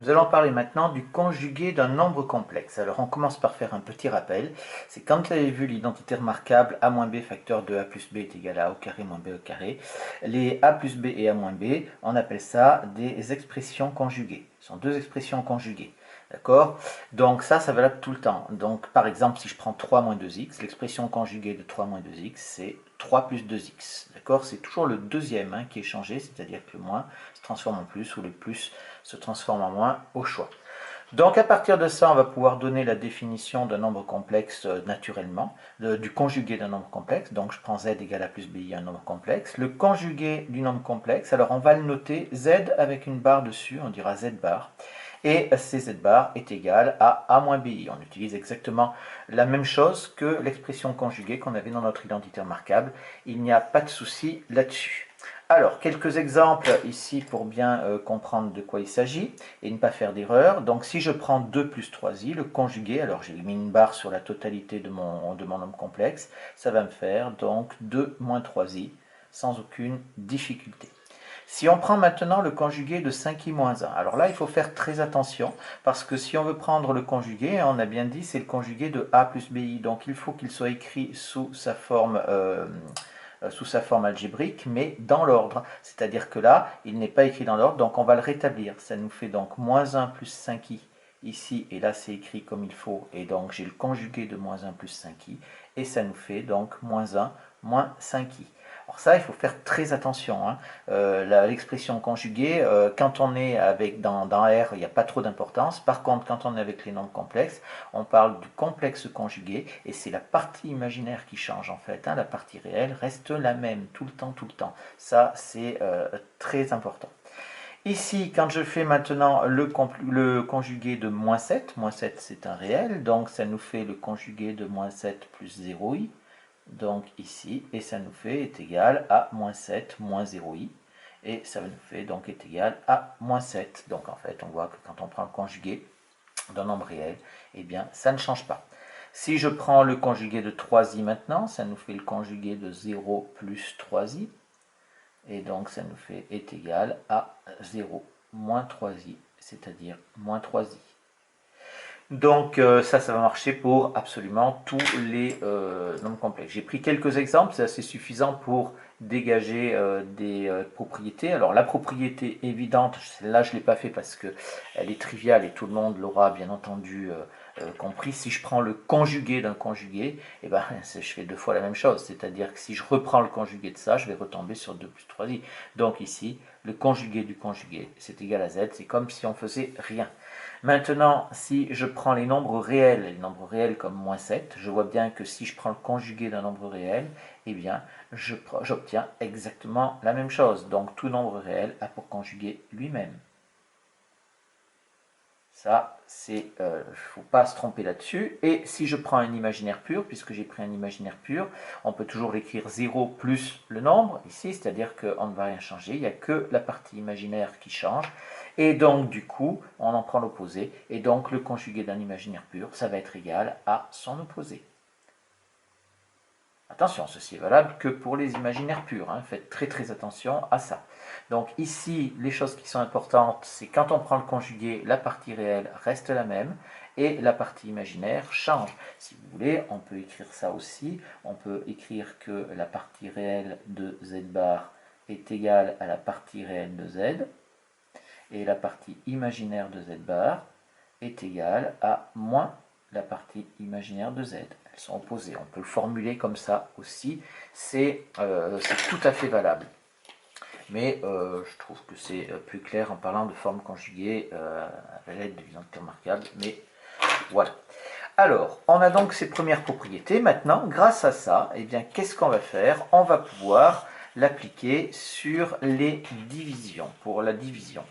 Nous allons parler maintenant du conjugué d'un nombre complexe. Alors on commence par faire un petit rappel. C'est quand vous avez vu l'identité remarquable a moins b facteur de a plus b est égal à a au carré moins b au carré. Les a plus b et a moins b, on appelle ça des expressions conjuguées. Ce sont deux expressions conjuguées. D'accord? Donc ça c'est valable tout le temps. Donc par exemple, si je prends 3 moins 2x, l'expression conjuguée de 3 moins 2x, c'est 3 plus 2x. D'accord? C'est toujours le deuxième qui est changé, c'est-à-dire que le moins se transforme en plus ou le plus se transforme en moins au choix. Donc à partir de ça, on va pouvoir donner la définition d'un nombre complexe naturellement, du conjugué d'un nombre complexe. Donc je prends z égale a plus bi, un nombre complexe. Le conjugué du nombre complexe, alors on va le noter z avec une barre dessus, on dira z bar. Et ces z bar est égal à a moins bi. On utilise exactement la même chose que l'expression conjuguée qu'on avait dans notre identité remarquable. Il n'y a pas de souci là-dessus. Alors, quelques exemples ici pour bien comprendre de quoi il s'agit et ne pas faire d'erreur. Donc, si je prends 2 plus 3i, le conjugué, alors j'ai mis une barre sur la totalité de mon nombre complexe, ça va me faire donc 2 moins 3i sans aucune difficulté. Si on prend maintenant le conjugué de 5i moins 1, alors là il faut faire très attention parce que si on veut prendre le conjugué, on a bien dit c'est le conjugué de a plus bi, donc il faut qu'il soit écrit sous sa forme algébrique, mais dans l'ordre. C'est-à-dire que là, il n'est pas écrit dans l'ordre, donc on va le rétablir. Ça nous fait donc moins 1 plus 5i ici, et là c'est écrit comme il faut, et donc j'ai le conjugué de moins 1 plus 5i, et ça nous fait donc moins 1 moins 5i. Alors ça, il faut faire très attention. L'expression conjuguée, quand on est dans R, il n'y a pas trop d'importance. Par contre, quand on est avec les nombres complexes, on parle du complexe conjugué, et c'est la partie imaginaire qui change en fait. La partie réelle reste la même tout le temps, tout le temps. Ça, c'est très important. Ici, quand je fais maintenant le conjugué de moins 7 c'est un réel, donc ça nous fait le conjugué de moins 7 plus 0i, donc ici, et ça nous fait est égal à moins 7 moins 0i, et ça nous fait donc est égal à moins 7. Donc en fait, on voit que quand on prend le conjugué d'un nombre réel, eh bien ça ne change pas. Si je prends le conjugué de 3i maintenant, ça nous fait le conjugué de 0 plus 3i, et donc ça nous fait est égal à 0 moins 3i, c'est-à-dire moins 3i. Donc ça va marcher pour absolument tous les nombres complexes. J'ai pris quelques exemples, c'est assez suffisant pour dégager des propriétés. Alors la propriété évidente, là je ne l'ai pas fait parce qu'elle est triviale et tout le monde l'aura bien entendu compris. Si je prends le conjugué d'un conjugué, eh ben, je fais deux fois la même chose. C'est-à-dire que si je reprends le conjugué de ça, je vais retomber sur 2 plus 3i. Donc ici, le conjugué du conjugué, c'est égal à z. C'est comme si on faisait rien. Maintenant, si je prends les nombres réels comme moins 7, je vois bien que si je prends le conjugué d'un nombre réel, eh bien, j'obtiens exactement la même chose. Donc, tout nombre réel a pour conjuguer lui-même. Ça, il ne faut pas se tromper là-dessus. Et si je prends un imaginaire pur, puisque j'ai pris un imaginaire pur, on peut toujours l'écrire 0 plus le nombre, ici, c'est-à-dire qu'on ne va rien changer, il n'y a que la partie imaginaire qui change. Et donc, du coup, on en prend l'opposé, et donc le conjugué d'un imaginaire pur, ça va être égal à son opposé. Attention, ceci est valable que pour les imaginaires purs, faites très très attention à ça. Donc ici, les choses qui sont importantes, c'est quand on prend le conjugué, la partie réelle reste la même et la partie imaginaire change. Si vous voulez, on peut écrire ça aussi. On peut écrire que la partie réelle de z bar est égale à la partie réelle de z et la partie imaginaire de z bar est égale à moins la partie imaginaire de z. Elles sont opposées. On peut le formuler comme ça aussi. C'est tout à fait valable. Mais je trouve que c'est plus clair en parlant de forme conjuguée à l'aide de l'identité remarquable. Mais voilà. Alors, on a donc ces premières propriétés. Maintenant, grâce à ça, eh bien, qu'est-ce qu'on va faire? On va pouvoir l'appliquer sur les divisions, pour la division.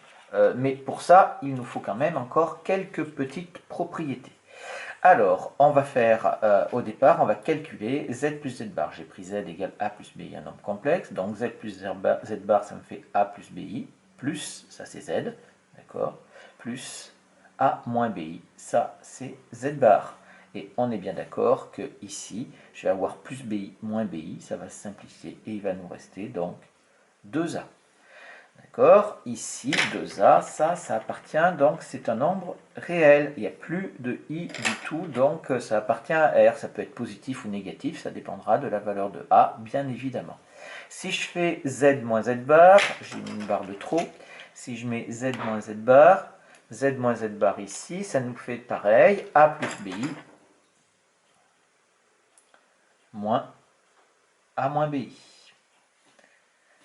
Mais pour ça, il nous faut quand même encore quelques petites propriétés. Alors, on va faire, au départ, on va calculer z plus z bar. J'ai pris z égale a plus bi, un nombre complexe. Donc z plus z bar, ça me fait a plus bi, plus, ça c'est z, d'accord, plus a moins bi, ça c'est z bar. Et on est bien d'accord que ici, je vais avoir plus bi moins bi, ça va se simplifier et il va nous rester donc 2a. D'accord? Ici, 2a, ça appartient, donc c'est un nombre réel. Il n'y a plus de i du tout, donc ça appartient à R. Ça peut être positif ou négatif, ça dépendra de la valeur de a, bien évidemment. Si je fais z moins z bar, j'ai mis une barre de trop. Si je mets z moins z bar ici, ça nous fait pareil, a plus bi moins a moins bi.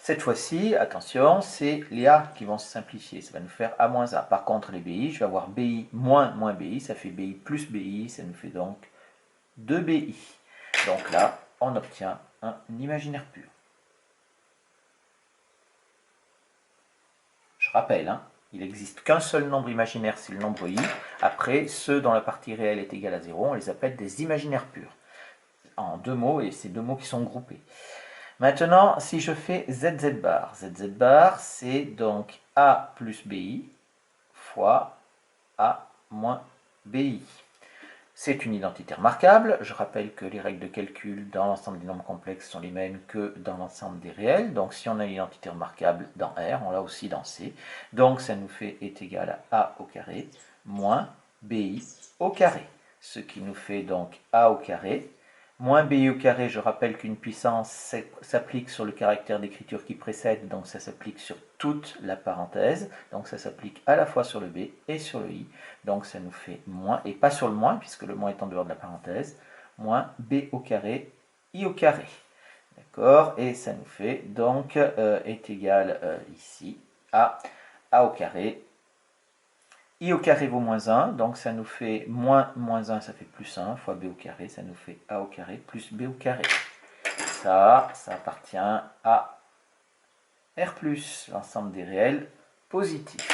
Cette fois-ci, attention, c'est les A qui vont se simplifier. Ça va nous faire A moins A. Par contre, les BI, je vais avoir BI moins BI. Ça fait BI plus BI. Ça nous fait donc 2 BI. Donc là, on obtient un imaginaire pur. Je rappelle, hein, il n'existe qu'un seul nombre imaginaire, c'est le nombre I. Après, ceux dont la partie réelle est égale à 0, on les appelle des imaginaires purs. En deux mots, et c'est deux mots qui sont groupés. Maintenant, si je fais ZZ bar, c'est donc A plus BI fois A moins BI. C'est une identité remarquable. Je rappelle que les règles de calcul dans l'ensemble des nombres complexes sont les mêmes que dans l'ensemble des réels. Donc si on a une identité remarquable dans R, on l'a aussi dans C. Donc ça nous fait est égal à A au carré moins BI au carré. Ce qui nous fait donc A au carré moins BI au carré. Je rappelle qu'une puissance s'applique sur le caractère d'écriture qui précède, donc ça s'applique sur toute la parenthèse, donc ça s'applique à la fois sur le B et sur le I, donc ça nous fait moins, et pas sur le moins, puisque le moins est en dehors de la parenthèse, moins B au carré, I au carré. D'accord? Et ça nous fait donc est égal ici à A au carré. I au carré vaut moins 1, donc ça nous fait moins 1, ça fait plus 1, fois B au carré, ça nous fait A au carré plus B au carré. Ça appartient à R+, l'ensemble des réels positifs.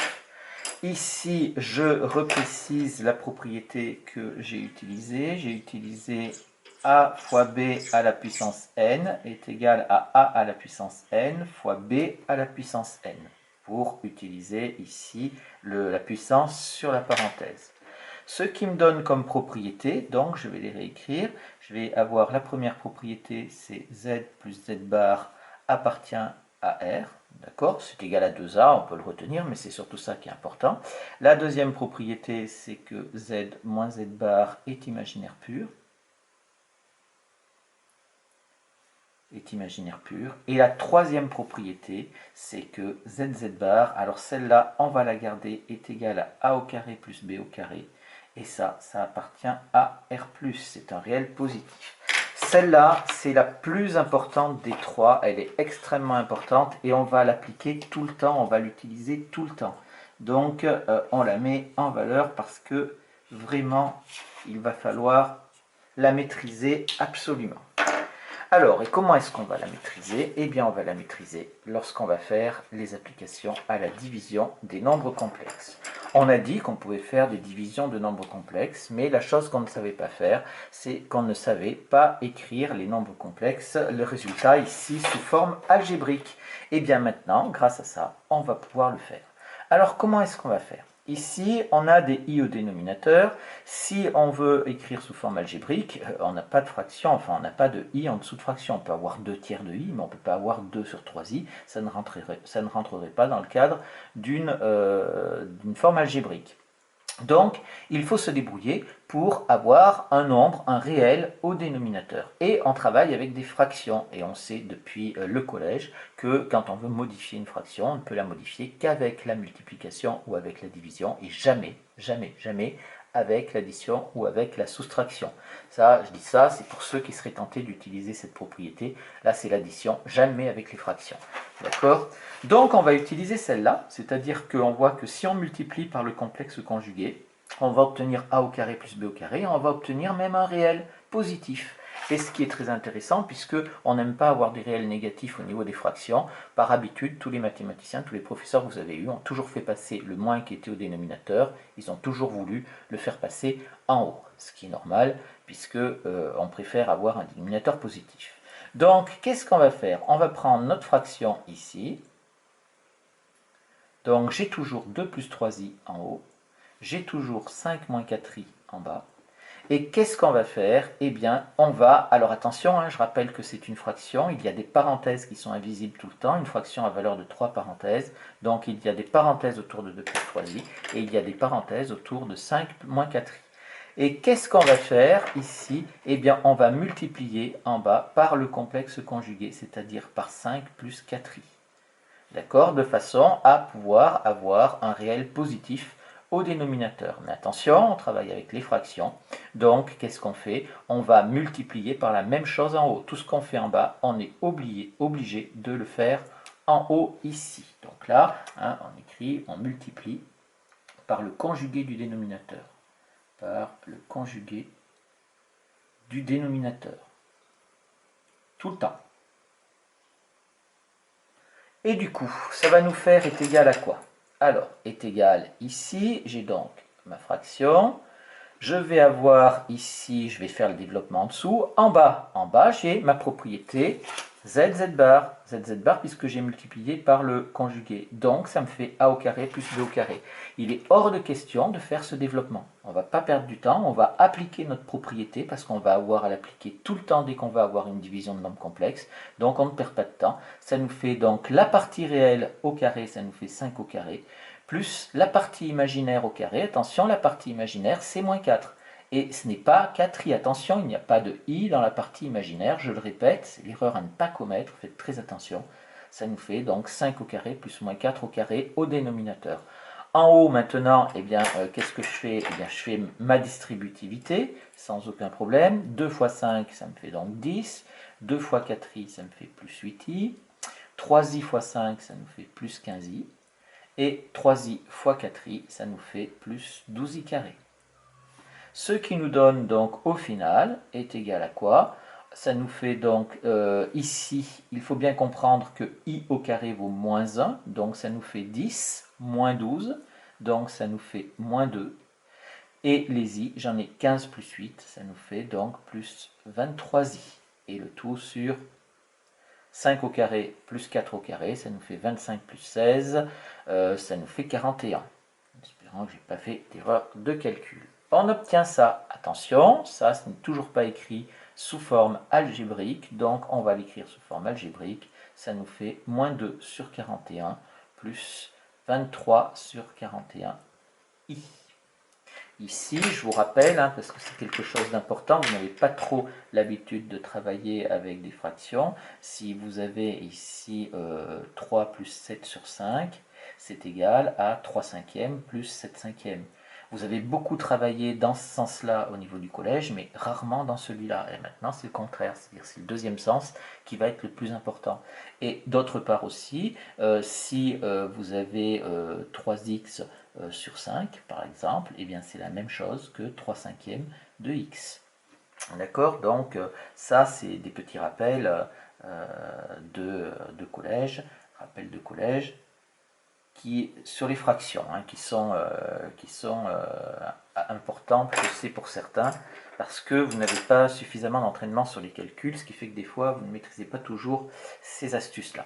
Ici, je reprécise la propriété que j'ai utilisée. J'ai utilisé A fois B à la puissance n est égal à A à la puissance n fois B à la puissance n, pour utiliser ici la puissance sur la parenthèse. Ce qui me donne comme propriété, donc je vais les réécrire, je vais avoir la première propriété, c'est z plus z bar appartient à R, d'accord? C'est égal à 2a, on peut le retenir, mais c'est surtout ça qui est important. La deuxième propriété, c'est que z moins z bar est imaginaire pur. Et la troisième propriété, c'est que zz bar, alors celle-là, on va la garder, est égale à a au carré plus b au carré. Et ça appartient à R+, c'est un réel positif. Celle-là, c'est la plus importante des trois, elle est extrêmement importante et on va l'appliquer tout le temps, on va l'utiliser tout le temps. Donc, on la met en valeur parce que vraiment, il va falloir la maîtriser absolument. Alors, et comment est-ce qu'on va la maîtriser? Eh bien, on va la maîtriser lorsqu'on va faire les applications à la division des nombres complexes. On a dit qu'on pouvait faire des divisions de nombres complexes, mais la chose qu'on ne savait pas faire, c'est qu'on ne savait pas écrire les nombres complexes, le résultat ici sous forme algébrique. Et bien maintenant, grâce à ça, on va pouvoir le faire. Alors, comment est-ce qu'on va faire? Ici, on a des i au dénominateur. Si on veut écrire sous forme algébrique, on n'a pas de fraction, enfin on n'a pas de i en dessous de fraction. On peut avoir 2 tiers de i, mais on ne peut pas avoir 2 sur 3i. Ça ne rentrerait pas dans le cadre d'une forme algébrique. Donc, il faut se débrouiller pour avoir un nombre, un réel au dénominateur. Et on travaille avec des fractions. Et on sait depuis le collège que quand on veut modifier une fraction, on ne peut la modifier qu'avec la multiplication ou avec la division et jamais, jamais, jamais avec l'addition ou avec la soustraction. Ça, je dis ça, c'est pour ceux qui seraient tentés d'utiliser cette propriété. Là, c'est l'addition, jamais avec les fractions. D'accord? Donc, on va utiliser celle-là, c'est-à-dire qu'on voit que si on multiplie par le complexe conjugué, on va obtenir a au carré plus b au carré, et on va obtenir même un réel positif. Et ce qui est très intéressant, puisque on n'aime pas avoir des réels négatifs au niveau des fractions, par habitude, tous les mathématiciens, tous les professeurs que vous avez eus ont toujours fait passer le moins qui était au dénominateur, ils ont toujours voulu le faire passer en haut, ce qui est normal, puisque on préfère avoir un dénominateur positif. Donc, qu'est-ce qu'on va faire? On va prendre notre fraction ici. Donc, j'ai toujours 2 plus 3i en haut. J'ai toujours 5 moins 4i en bas. Et qu'est-ce qu'on va faire? Eh bien, on va, alors attention, hein, je rappelle que c'est une fraction, il y a des parenthèses qui sont invisibles tout le temps, une fraction à valeur de 3 parenthèses, donc il y a des parenthèses autour de 2 plus 3i, et il y a des parenthèses autour de 5 moins 4i. Et qu'est-ce qu'on va faire ici? Eh bien, on va multiplier en bas par le complexe conjugué, c'est-à-dire par 5 plus 4i. D'accord? De façon à pouvoir avoir un réel positif au dénominateur. Mais attention, on travaille avec les fractions. Donc, qu'est-ce qu'on fait? On va multiplier par la même chose en haut. Tout ce qu'on fait en bas, on est obligé de le faire en haut ici. Donc là, hein, on écrit, on multiplie par le conjugué du dénominateur. Par le conjugué du dénominateur. Tout le temps. Et du coup, ça va nous faire est égal à quoi? Alors, est égal ici, j'ai donc ma fraction. Je vais avoir ici, je vais faire le développement en dessous. En bas, j'ai ma propriété z bar, puisque j'ai multiplié par le conjugué. Donc, ça me fait a au carré plus b au carré. Il est hors de question de faire ce développement. On ne va pas perdre du temps, on va appliquer notre propriété, parce qu'on va avoir à l'appliquer tout le temps dès qu'on va avoir une division de nombre complexe. Donc, on ne perd pas de temps. Ça nous fait donc la partie réelle au carré, ça nous fait 5 au carré, plus la partie imaginaire au carré. Attention, la partie imaginaire, c'est moins 4. Et ce n'est pas 4i. Attention, il n'y a pas de i dans la partie imaginaire. Je le répète, c'est l'erreur à ne pas commettre. Faites très attention. Ça nous fait donc 5 au carré plus moins 4 au carré au dénominateur. En haut, maintenant, eh bien, qu'est-ce que je fais? Eh bien, je fais ma distributivité sans aucun problème. 2 fois 5, ça me fait donc 10. 2 fois 4i, ça me fait plus 8i. 3i fois 5, ça nous fait plus 15i. Et 3i fois 4i, ça nous fait plus 12i carré. Ce qui nous donne donc au final est égal à quoi? Ça nous fait donc ici, il faut bien comprendre que i au carré vaut moins 1, donc ça nous fait 10, moins 12, donc ça nous fait moins 2. Et les i, j'en ai 15 plus 8, ça nous fait donc plus 23i. Et le tout sur 5 au carré plus 4 au carré, ça nous fait 25 plus 16, ça nous fait 41. Espérant que je n'ai pas fait d'erreur de calcul. On obtient ça, attention, ça ce n'est toujours pas écrit sous forme algébrique, donc on va l'écrire sous forme algébrique, ça nous fait moins 2 sur 41 plus 23 sur 41i. Ici, je vous rappelle, hein, parce que c'est quelque chose d'important, vous n'avez pas trop l'habitude de travailler avec des fractions. Si vous avez ici 3 plus 7 sur 5, c'est égal à 3 cinquièmes plus 7 cinquièmes. Vous avez beaucoup travaillé dans ce sens-là au niveau du collège, mais rarement dans celui-là. Et maintenant, c'est le contraire, c'est-à-dire c'est le deuxième sens qui va être le plus important. Et d'autre part aussi, si vous avez 3x sur 5, par exemple, et bien c'est la même chose que 3 cinquièmes de x. D'accord? Donc ça, c'est des petits rappels de collège, rappels de collège, qui, sur les fractions, hein, qui sont importantes, je sais pour certains, parce que vous n'avez pas suffisamment d'entraînement sur les calculs, ce qui fait que des fois, vous ne maîtrisez pas toujours ces astuces-là.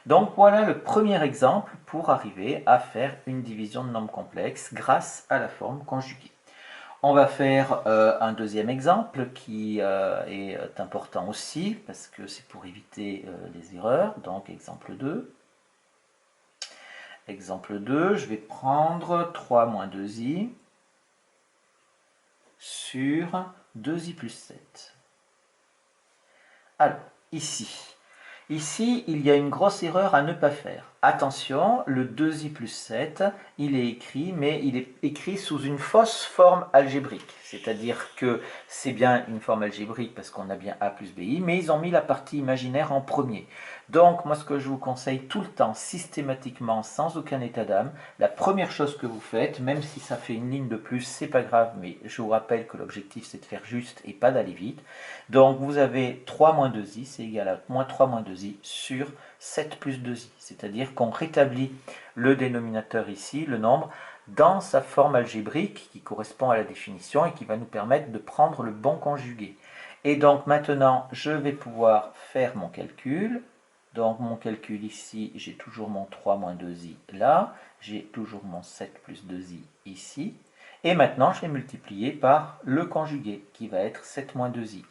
Donc voilà le premier exemple pour arriver à faire une division de nombres complexes grâce à la forme conjuguée. On va faire un deuxième exemple qui est important aussi, parce que c'est pour éviter les erreurs. Donc exemple 2. Exemple 2, je vais prendre 3 moins 2i sur 2i plus 7. Alors, ici, il y a une grosse erreur à ne pas faire. Attention, le 2i plus 7, il est écrit, mais il est écrit sous une fausse forme algébrique. C'est-à-dire que c'est bien une forme algébrique parce qu'on a bien a plus bi, mais ils ont mis la partie imaginaire en premier. Donc, moi, ce que je vous conseille tout le temps, systématiquement, sans aucun état d'âme, la première chose que vous faites, même si ça fait une ligne de plus, c'est pas grave, mais je vous rappelle que l'objectif, c'est de faire juste et pas d'aller vite. Donc, vous avez 3 moins 2i, c'est égal à moins 3 moins 2i sur 7 plus 2i. C'est-à-dire qu'on rétablit le dénominateur ici, le nombre, dans sa forme algébrique qui correspond à la définition et qui va nous permettre de prendre le bon conjugué. Et donc maintenant, je vais pouvoir faire mon calcul. Donc mon calcul ici, j'ai toujours mon 3 moins 2i là, j'ai toujours mon 7 plus 2i ici. Et maintenant, je vais multiplier par le conjugué, qui va être 7 moins 2i.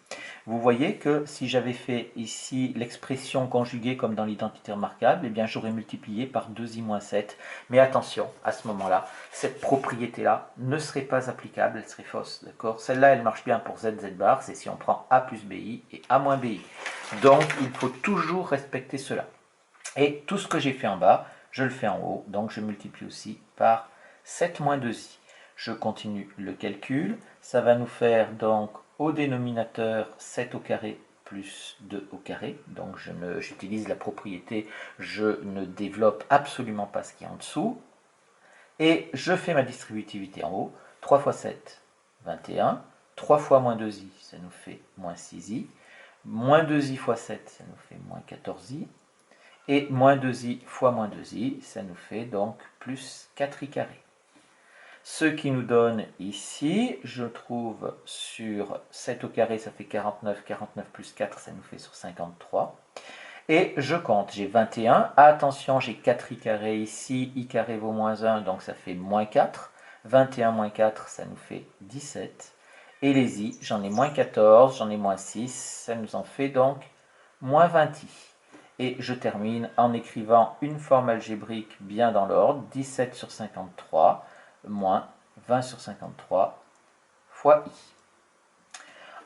Vous voyez que si j'avais fait ici l'expression conjuguée comme dans l'identité remarquable, eh bien j'aurais multiplié par 2i moins 7. Mais attention, à ce moment-là, cette propriété-là ne serait pas applicable, elle serait fausse. D'accord? Celle-là, elle marche bien pour z, z bar, c'est si on prend a plus bi et a moins bi. Donc, il faut toujours respecter cela. Et tout ce que j'ai fait en bas, je le fais en haut, donc je multiplie aussi par 7 moins 2i. Je continue le calcul, ça va nous faire donc au dénominateur 7 au carré plus 2 au carré, donc j'utilise la propriété, je ne développe absolument pas ce qui est en dessous, et je fais ma distributivité en haut, 3 fois 7, 21, 3 fois moins 2i, ça nous fait moins 6i, moins 2i fois 7, ça nous fait moins 14i, et moins 2i fois moins 2i, ça nous fait donc plus 4i carré. Ce qui nous donne ici, je trouve sur 7 au carré, ça fait 49, 49 plus 4, ça nous fait sur 53. Et je compte, j'ai 21, attention, j'ai 4i carré ici, i carré vaut moins 1, donc ça fait moins 4. 21 moins 4, ça nous fait 17. Et les i, j'en ai moins 14, j'en ai moins 6, ça nous en fait donc moins 20i. Et je termine en écrivant une forme algébrique bien dans l'ordre, 17 sur 53 moins 20 sur 53 fois i.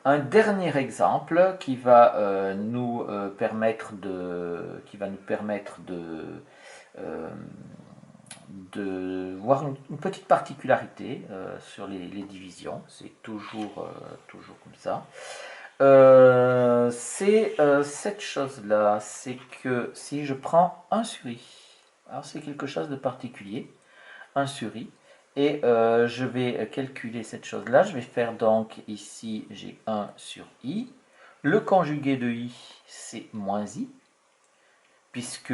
Un dernier exemple qui va nous permettre de voir une petite particularité sur les divisions. C'est toujours comme ça. C'est cette chose-là, c'est que si je prends 1 sur i, alors c'est quelque chose de particulier, 1 sur i, et je vais calculer cette chose-là, je vais faire donc ici, j'ai 1 sur i, le conjugué de i, c'est moins i, puisque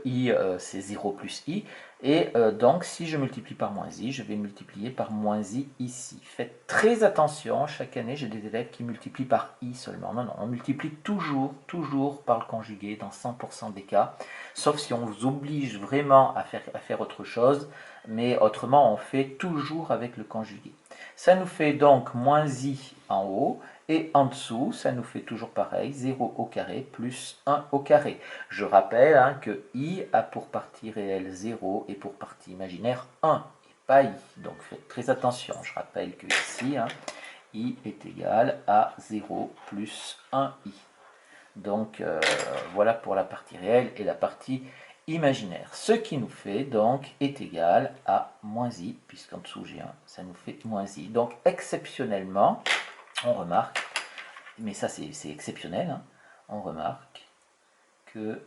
i c'est 0 plus i, et donc si je multiplie par moins i, je vais multiplier par moins i ici. Faites très attention, chaque année j'ai des élèves qui multiplient par i seulement. Non, non, on multiplie toujours par le conjugué dans 100% des cas, sauf si on vous oblige vraiment à faire autre chose, mais autrement on fait toujours avec le conjugué. Ça nous fait donc moins i en haut, et en dessous, ça nous fait toujours pareil, 0 au carré plus 1 au carré. Je rappelle que i a pour partie réelle 0 et pour partie imaginaire 1, et pas i. Donc faites très attention, je rappelle que ici, i est égal à 0 plus 1i. Donc voilà pour la partie réelle et la partie imaginaire. Ce qui nous fait donc est égal à moins i, puisqu'en dessous j'ai 1, ça nous fait moins i. Donc exceptionnellement, on remarque, mais ça c'est exceptionnel, on remarque que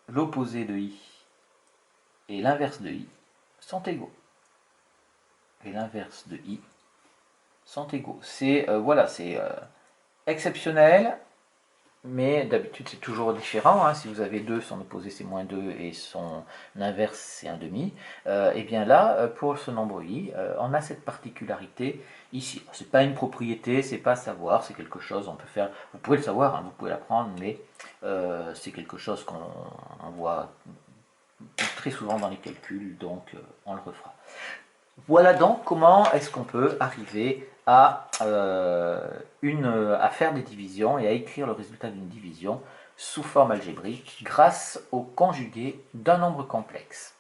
l'opposé de i et l'inverse de i sont égaux. Et l'inverse de i sont égaux. C'est voilà, c'est exceptionnel, mais d'habitude c'est toujours différent. Si vous avez 2, son opposé c'est moins 2 et son inverse c'est 1 demi. Et bien là, pour ce nombre i, on a cette particularité ici. C'est pas une propriété, c'est pas savoir, c'est quelque chose, on peut faire, vous pouvez le savoir, vous pouvez l'apprendre, mais c'est quelque chose qu'on voit très souvent dans les calculs, donc on le refera. Voilà donc comment est-ce qu'on peut arriver à faire des divisions et à écrire le résultat d'une division sous forme algébrique grâce au conjugué d'un nombre complexe.